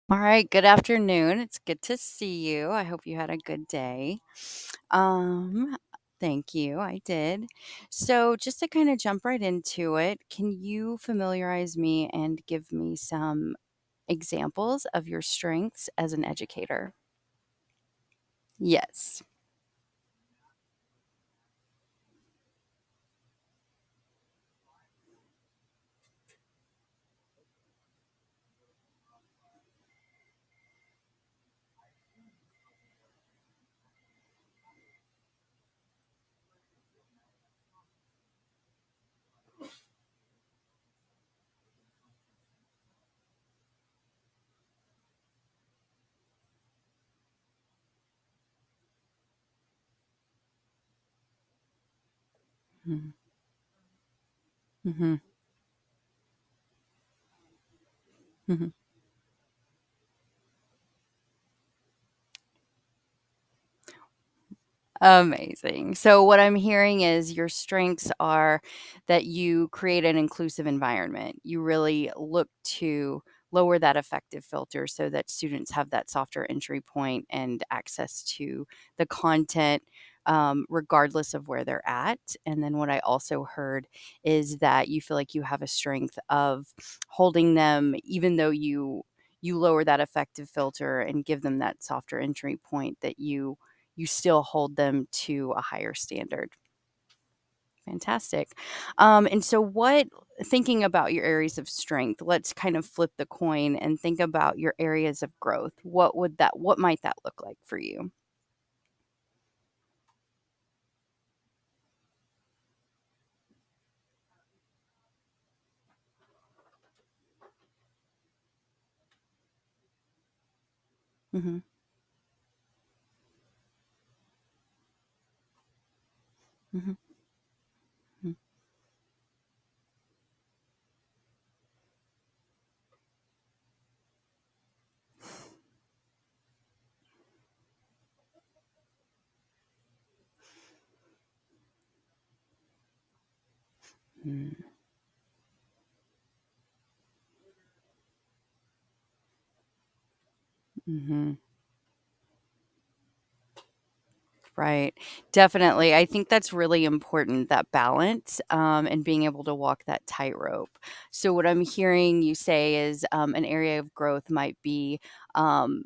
All right, good afternoon. It's good to see you. I hope you had a good day. Um, Thank you. I did. So, just to kind of jump right into it, can you familiarize me and give me some examples of your strengths as an educator? Yes. Mm-hmm. Hmm. Amazing. So, what I'm hearing is your strengths are that you create an inclusive environment. You really look to lower that affective filter so that students have that softer entry point and access to the content, regardless of where they're at. And then, what I also heard is that you feel like you have a strength of holding them, even though you lower that affective filter and give them that softer entry point, that you still hold them to a higher standard. Fantastic. And so, what, thinking about your areas of strength, let's kind of flip the coin and think about your areas of growth. What might that look like for you? Hmm. Hmm. Hmm. Right. Definitely. I think that's really important, that balance, and being able to walk that tightrope. So, what I'm hearing you say is an area of growth might be, um,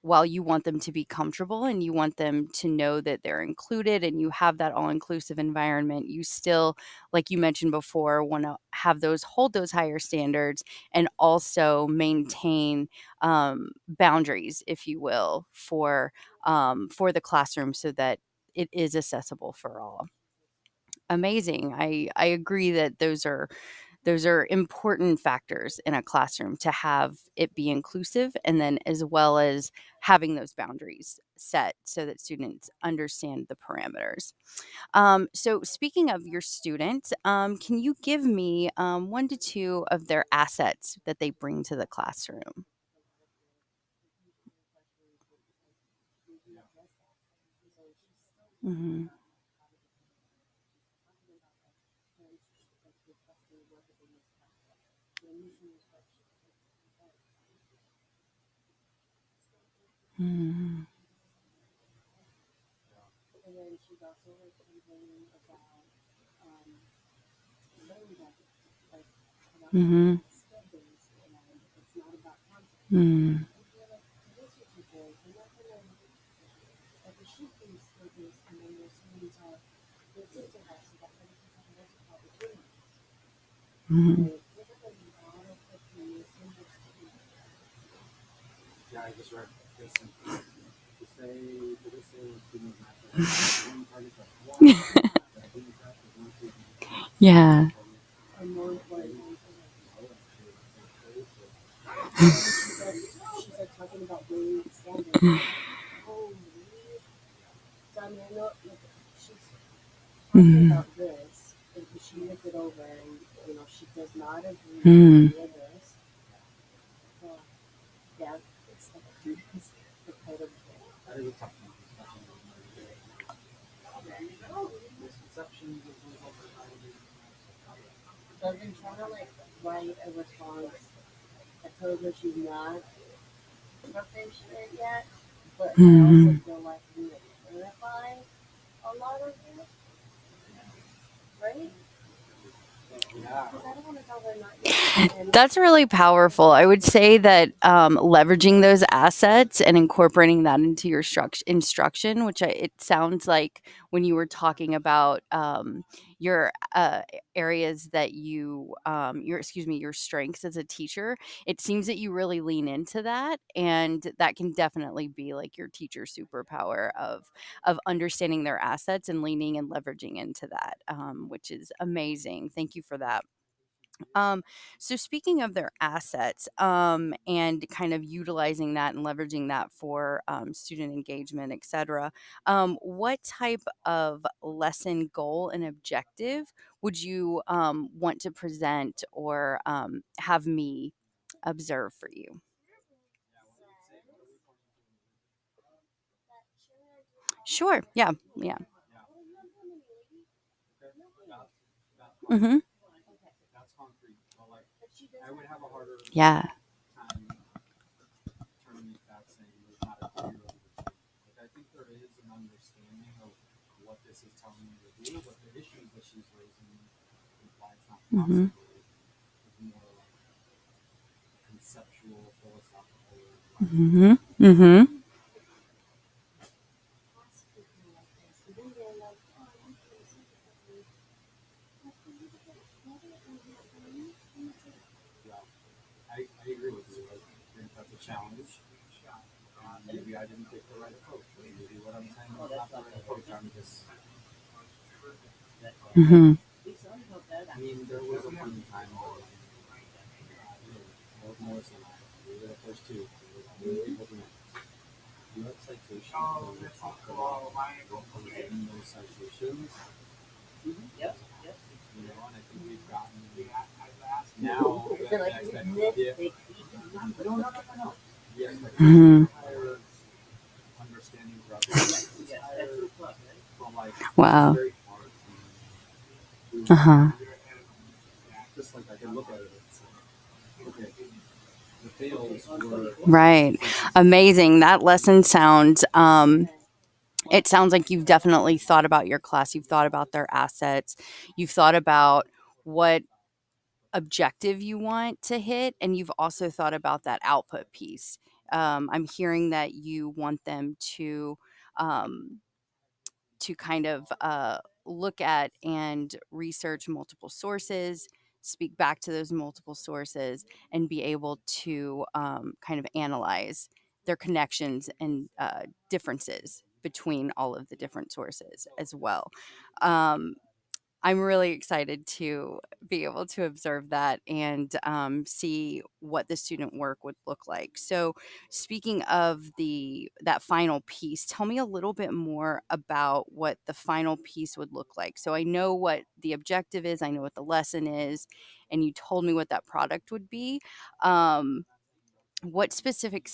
while you want them to be comfortable and you want them to know that they're included and you have that all inclusive environment, you still, like you mentioned before, want to have hold those higher standards and also maintain boundaries, if you will, for the classroom so that it is accessible for all. Amazing. I agree that those are important factors in a classroom, to have it be inclusive, and then as well as having those boundaries set so that students understand the parameters. So, speaking of your students, can you give me one to two of their assets that they bring to the classroom? Hmm. Hmm. Hmm. Hmm. Hmm. Yeah. Mhm. Mm. Mhm. That's really powerful. I would say that leveraging those assets and incorporating that into your instruction, which it sounds like when you were talking about your areas that your excuse me, your strengths as a teacher, it seems that you really lean into that, and that can definitely be like your teacher superpower of understanding their assets and leaning and leveraging into that, which is amazing. Thank you for that. Um, so speaking of their assets, and kind of utilizing that and leveraging that for student engagement, et cetera, what type of lesson goal and objective would you want to present or have me observe for you? Sure. Yeah. Yeah. Mm-hmm. Yeah. Mm-hmm. Mm-hmm. Mm-hmm. Mm-hmm. Mm-hmm. Wow. Uh-huh. Right. Amazing. That lesson sounds it sounds like you've definitely thought about your class, you've thought about their assets, you've thought about what objective you want to hit, and you've also thought about that output piece. I'm hearing that you want them um, to kind of look at and research multiple sources, speak back to those multiple sources, and be able to kind of analyze their connections and differences between all of the different sources as well. Um, I'm really excited to be able to observe that and see what the student work would look like. So, speaking of the that final piece, tell me a little bit more about what the final piece would look like. So, I know what the objective is, I know what the lesson is, and you told me what that product would be. Um, what specific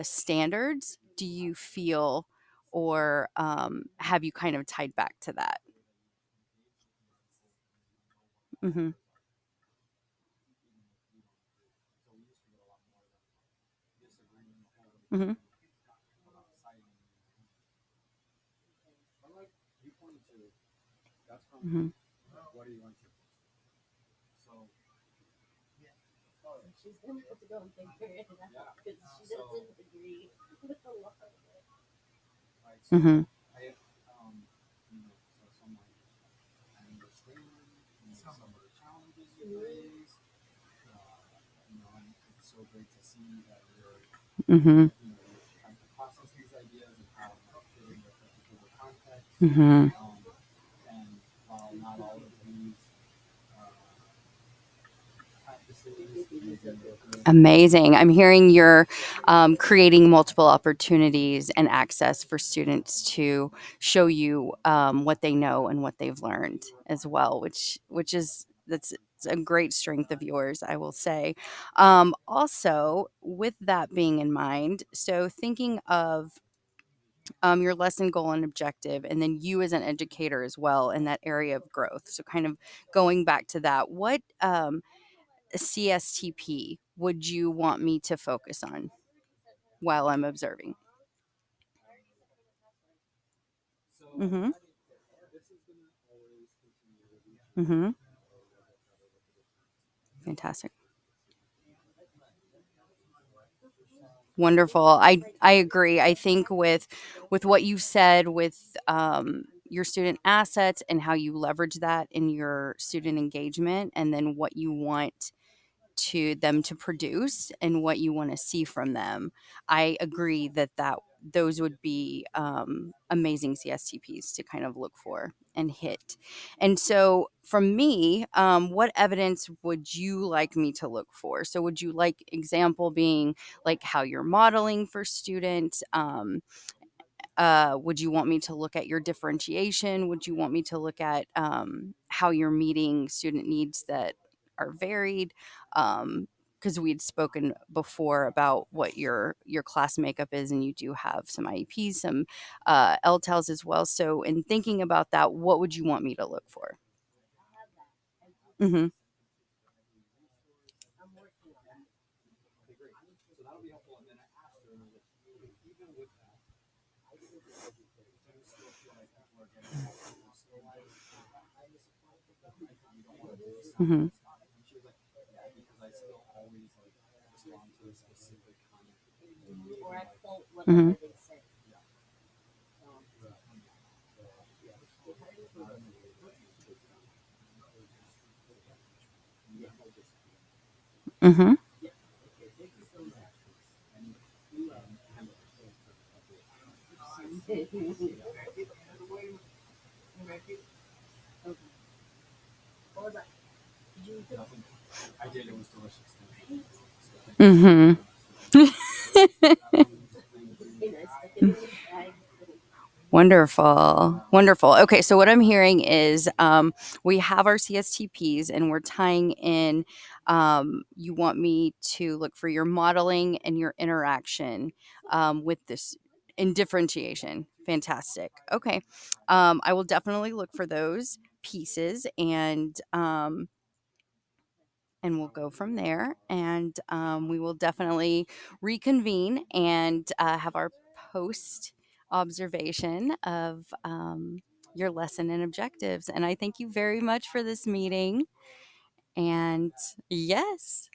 standards do you feel, or have you kind of tied back to that? Hmm. Hmm. Hmm. Mhm. Mhm. Mhm. Amazing. I'm hearing you're creating multiple opportunities and access for students to show you what they know and what they've learned as well, which is that's it's a great strength of yours, I will say. Also, with that being in mind, so thinking of your lesson goal and objective, and then you as an educator as well in that area of growth. So, kind of going back to that, what CSTP would you want me to focus on? while I'm observing. Mhm. Mhm. Fantastic. Wonderful. I agree. I think with what you said with your student assets and how you leverage that in your student engagement, and then what you want to them to produce and what you want to see from them. I agree that those would be amazing CSTPs to kind of look for and hit. And so, from me, what evidence would you like me to look for? So, would you like example being like how you're modeling for students? Would you want me to look at your differentiation? Would you want me to look at how you're meeting student needs that are varied? Because we'd spoken before about what your class makeup is, and you do have some IEPs, some LTELs as well. So, in thinking about that, what would you want me to look for? Mm-hmm. Mm-hmm. Mm-hmm. Mm-hmm. Mm-hmm. Wonderful. Wonderful. Okay, so what I'm hearing is we have our CSTPs and we're tying in. You want me to look for your modeling and your interaction with this in differentiation. Fantastic. Okay. I will definitely look for those pieces and we'll go from there. And we will definitely reconvene and have our post observation of your lesson and objectives. And I thank you very much for this meeting. And yes.